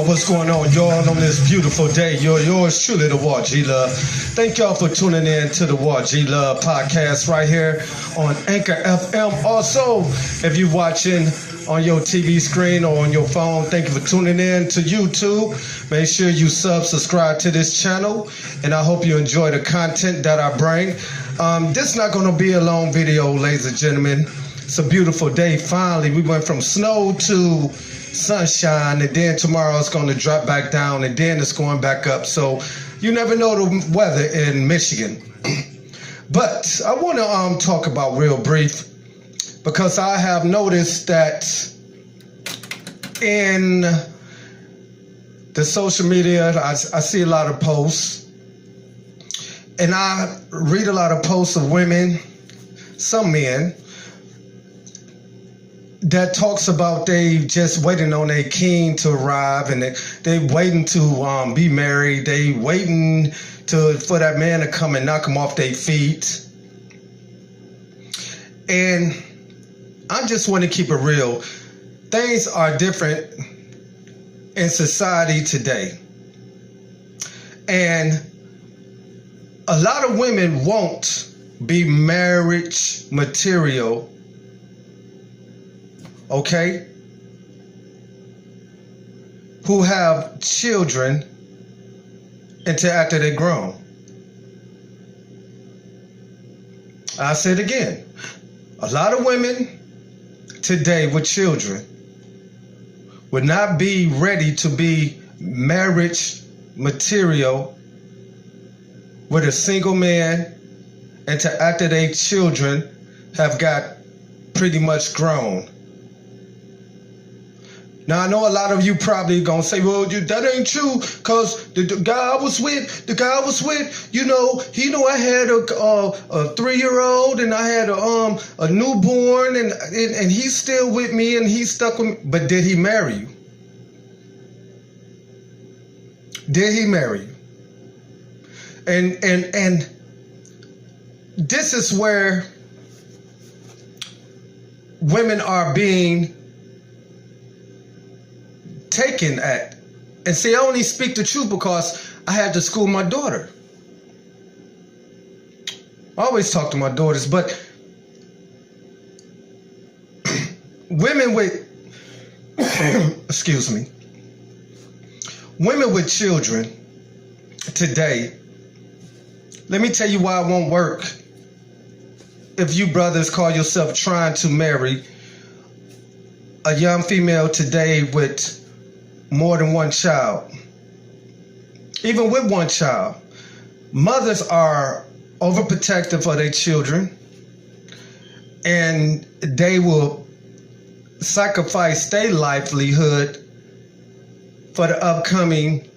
y'all. What's going on, y'all, on this beautiful day? Yours truly, the War G Love. Thank y'all for tuning in to the War G Love podcast right here on Anchor FM. Also, if you're watching on your TV screen or on your phone, thank you for tuning in to YouTube. Make sure you subscribe to this channel, and I hope you enjoy the content that I bring. This is not going to be a long video, ladies and gentlemen. It's a beautiful day. Finally, we went from snow to sunshine, and then tomorrow it's going to drop back down, and then it's going back up. So you never know the weather in Michigan. But I want to talk about real brief, because I have noticed that in the social media, I see a lot of posts, and I read a lot of posts of women, some men, that talks about they just waiting on their king to arrive, and they waiting to be married. They waiting for that man to come and knock them off their feet. And I just want to keep it real. Things are different in society today. And a lot of women won't be marriage material, okay, who have children until after they're grown. I said again, a lot of women today with children would not be ready to be marriage material with a single man until after their children have got pretty much grown. Now, I know a lot of you probably gonna say, well, that ain't true, because the guy I was with, I had a 3-year-old, and I had a newborn, and he's still with me, and he's stuck with me. But did he marry you? Did he marry you? And this is where women are being taken at. And see, I only speak the truth because I had to school my daughter. I always talk to my daughters, but women with excuse me, women with children today, let me tell you why it won't work if you brothers call yourself trying to marry a young female today with more than one child. Even with one child, mothers are overprotective of their children, and they will sacrifice their livelihood for the upcoming,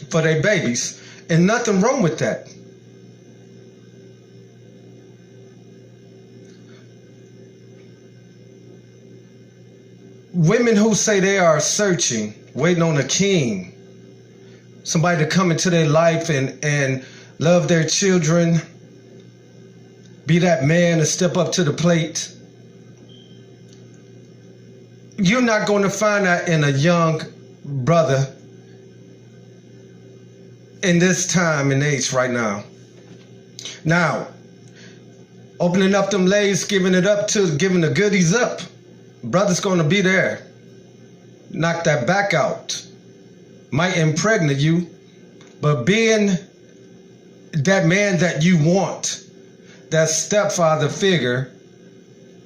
for their babies. And nothing wrong with that. Women who say they are searching, waiting on a king, somebody to come into their life and love their children, be that man to step up to the plate. You're not going to find that in a young brother in this time and age right now. Now, opening up them legs, giving the goodies up. Brother's going to be there. Knock that back out. Might impregnate you, but being that man that you want, that stepfather figure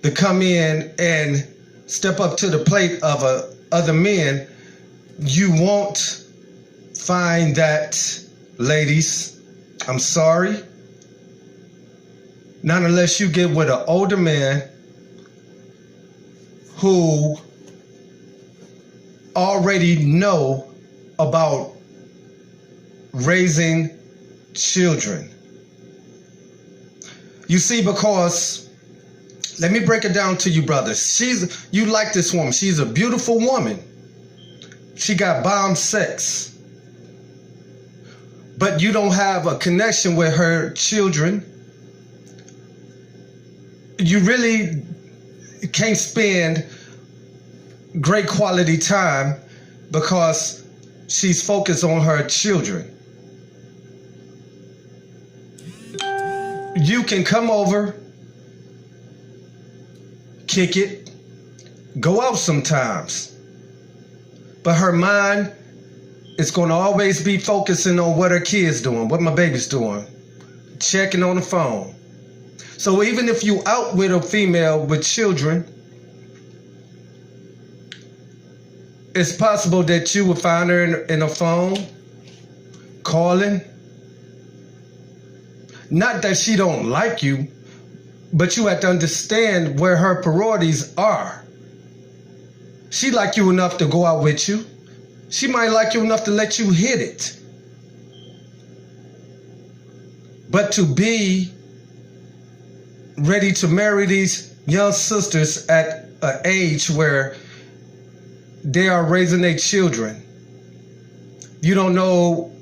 to come in and step up to the plate of other men, you won't find that, ladies. I'm sorry. Not unless you get with an older man who already know about raising children. You see, because let me break it down to you, brothers. You like this woman. She's a beautiful woman. She got bomb sex. But you don't have a connection with her children. You really can't spend great quality time because she's focused on her children. You can come over, kick it, go out sometimes, but her mind is going to always be focusing on what her kids doing, what my baby's doing, checking on the phone. So even if you out with a female with children, it's possible that you will find her in a phone, calling. Not that she don't like you, but you have to understand where her priorities are. She like you enough to go out with you. She might like you enough to let you hit it. But to be ready to marry these young sisters at an age where they are raising their children, you don't know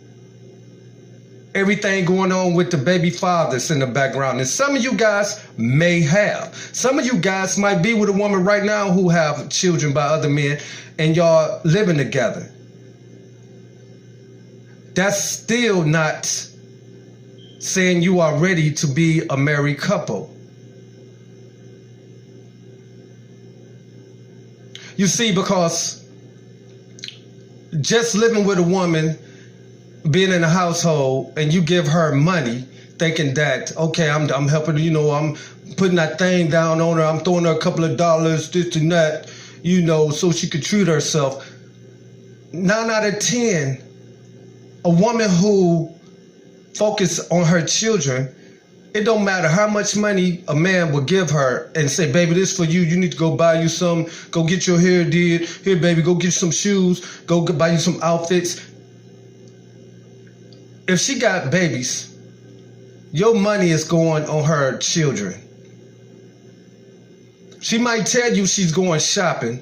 everything going on with the baby fathers in the background. And some of you guys may have. Some of you guys might be with a woman right now who have children by other men and y'all living together. That's still not saying you are ready to be a married couple. You see, because just living with a woman, being in a household, and you give her money, thinking that, okay, I'm helping her, I'm putting that thing down on her, I'm throwing her a couple of dollars, this and that, so she could treat herself. 9 out of 10, a woman who focuses on her children, it don't matter how much money a man will give her and say, baby, this for you. You need to go buy you some, go get your hair did. Here, baby, go get some shoes, go buy you some outfits. If she got babies, your money is going on her children. She might tell you she's going shopping,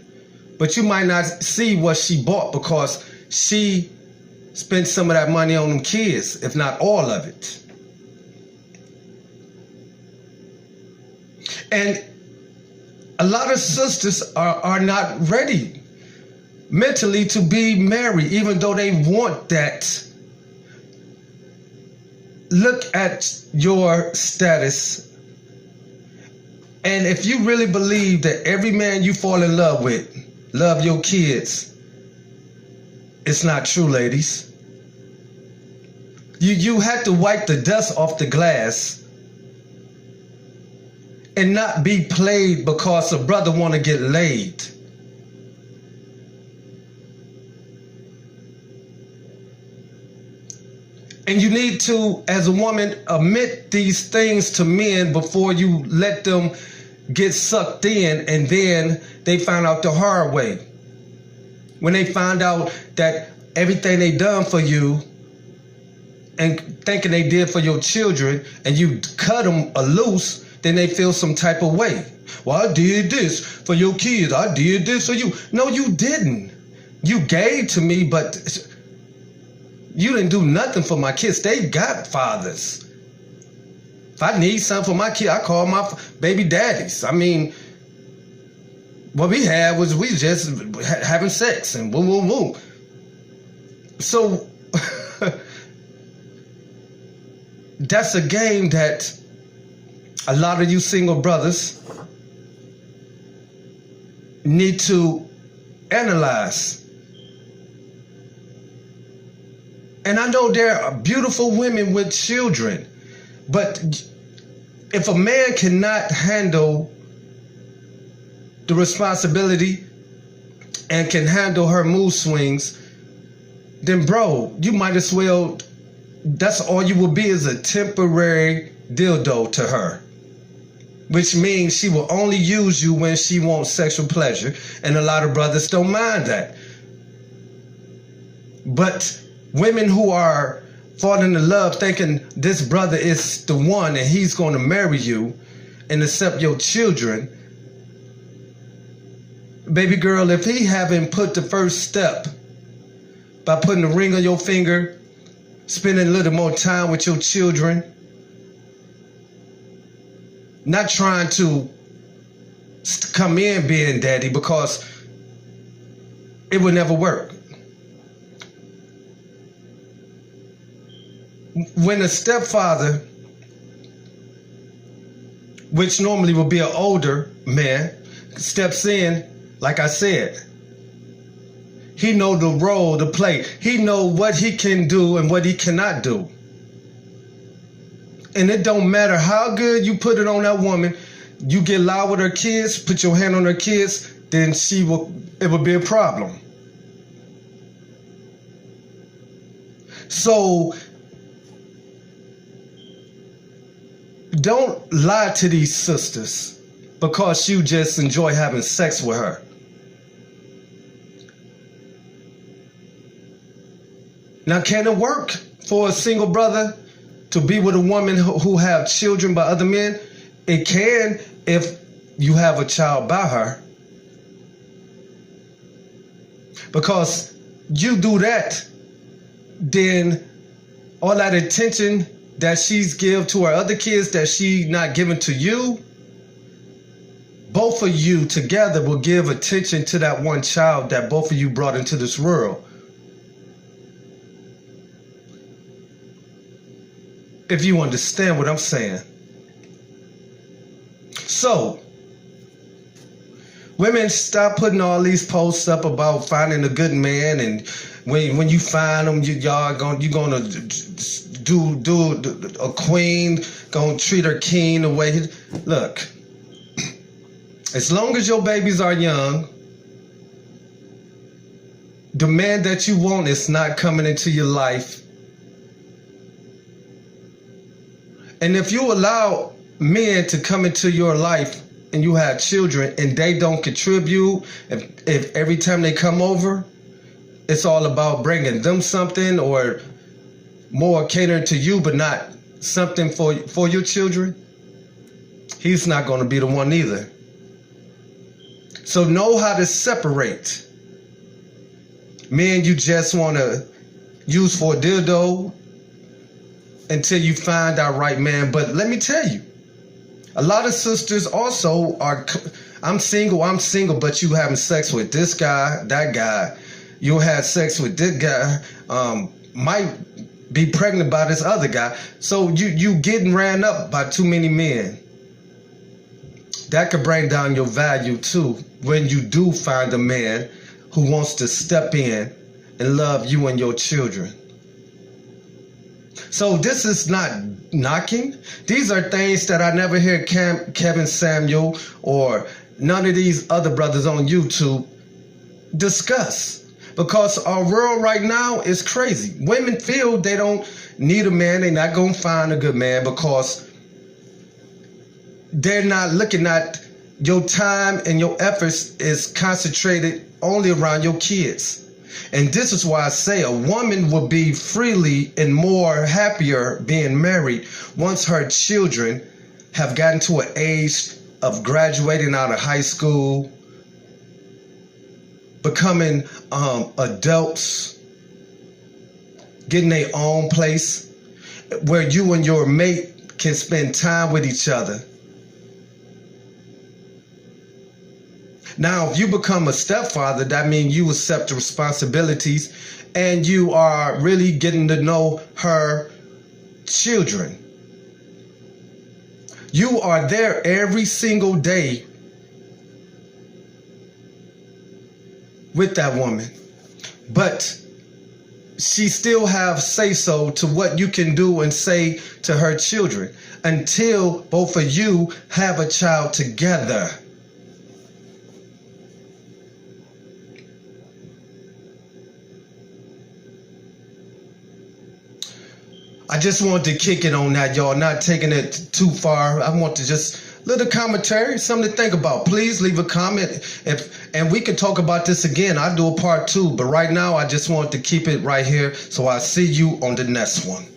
but you might not see what she bought because she spent some of that money on them kids, if not all of it. And a lot of sisters are not ready mentally to be married, even though they want that. Look at your status. And if you really believe that every man you fall in love with, love your kids, it's not true, ladies. You have to wipe the dust off the glass and not be played because a brother want to get laid. And you need to, as a woman, admit these things to men before you let them get sucked in and then they find out the hard way. When they find out that everything they done for you and thinking they did for your children and you cut them loose, then they feel some type of way. Well, I did this for your kids. I did this for you. No, you didn't. You gave to me, but you didn't do nothing for my kids. They got fathers. If I need something for my kid, I call my baby daddies. I mean, what we had was we just having sex and boom, boom, boom. So that's a game that a lot of you single brothers need to analyze. And I know there are beautiful women with children, but if a man cannot handle the responsibility and can handle her mood swings, then bro, you might as well, that's all you will be, is a temporary dildo to her. Which means she will only use you when she wants sexual pleasure. And a lot of brothers don't mind that. But women who are falling in love thinking this brother is the one and he's going to marry you and accept your children. Baby girl, if he haven't put the first step by putting a ring on your finger, spending a little more time with your children, not trying to come in being daddy, because it would never work. when a stepfather, which normally would be an older man, steps in, like I said, he know the role to play. He know what he can do and what he cannot do. And it don't matter how good you put it on that woman, you get loud with her kids, put your hand on her kids, then it will be a problem. So don't lie to these sisters because you just enjoy having sex with her. Now, can it work for a single brother to be with a woman who have children by other men? It can if you have a child by her. Because you do that, then all that attention that she's give to her other kids that she not giving to you, both of you together will give attention to that one child that both of you brought into this world. If you understand what I'm saying. So, women, stop putting all these posts up about finding a good man, and when you find them, you're gonna do a queen, gonna treat her king the way. Look, as long as your babies are young, the man that you want is not coming into your life. And if you allow men to come into your life and you have children and they don't contribute, if every time they come over, it's all about bringing them something or more catering to you, but not something for your children, he's not going to be the one either. So know how to separate men you just want to use for a dildo until you find that right man. But let me tell you, a lot of sisters also are, I'm single, but you having sex with this guy, that guy. You had sex with this guy, might be pregnant by this other guy. So you getting ran up by too many men. That could bring down your value too when you do find a man who wants to step in and love you and your children. So this is not knocking. These are things that I never hear Kevin Samuel or none of these other brothers on YouTube discuss. Because our world right now is crazy. Women feel they don't need a man. They're not going to find a good man because they're not looking at your time and your efforts is concentrated only around your kids. And this is why I say a woman will be freely and more happier being married once her children have gotten to an age of graduating out of high school, becoming adults, getting their own place where you and your mate can spend time with each other. Now, if you become a stepfather, that means you accept the responsibilities and you are really getting to know her children. You are there every single day with that woman, but she still have say-so to what you can do and say to her children until both of you have a child together. I just wanted to kick it on that, y'all, not taking it too far. I want to just little commentary, something to think about. Please leave a comment, and we can talk about this again. I'll do a part 2, but right now I just want to keep it right here. So I'll see you on the next one.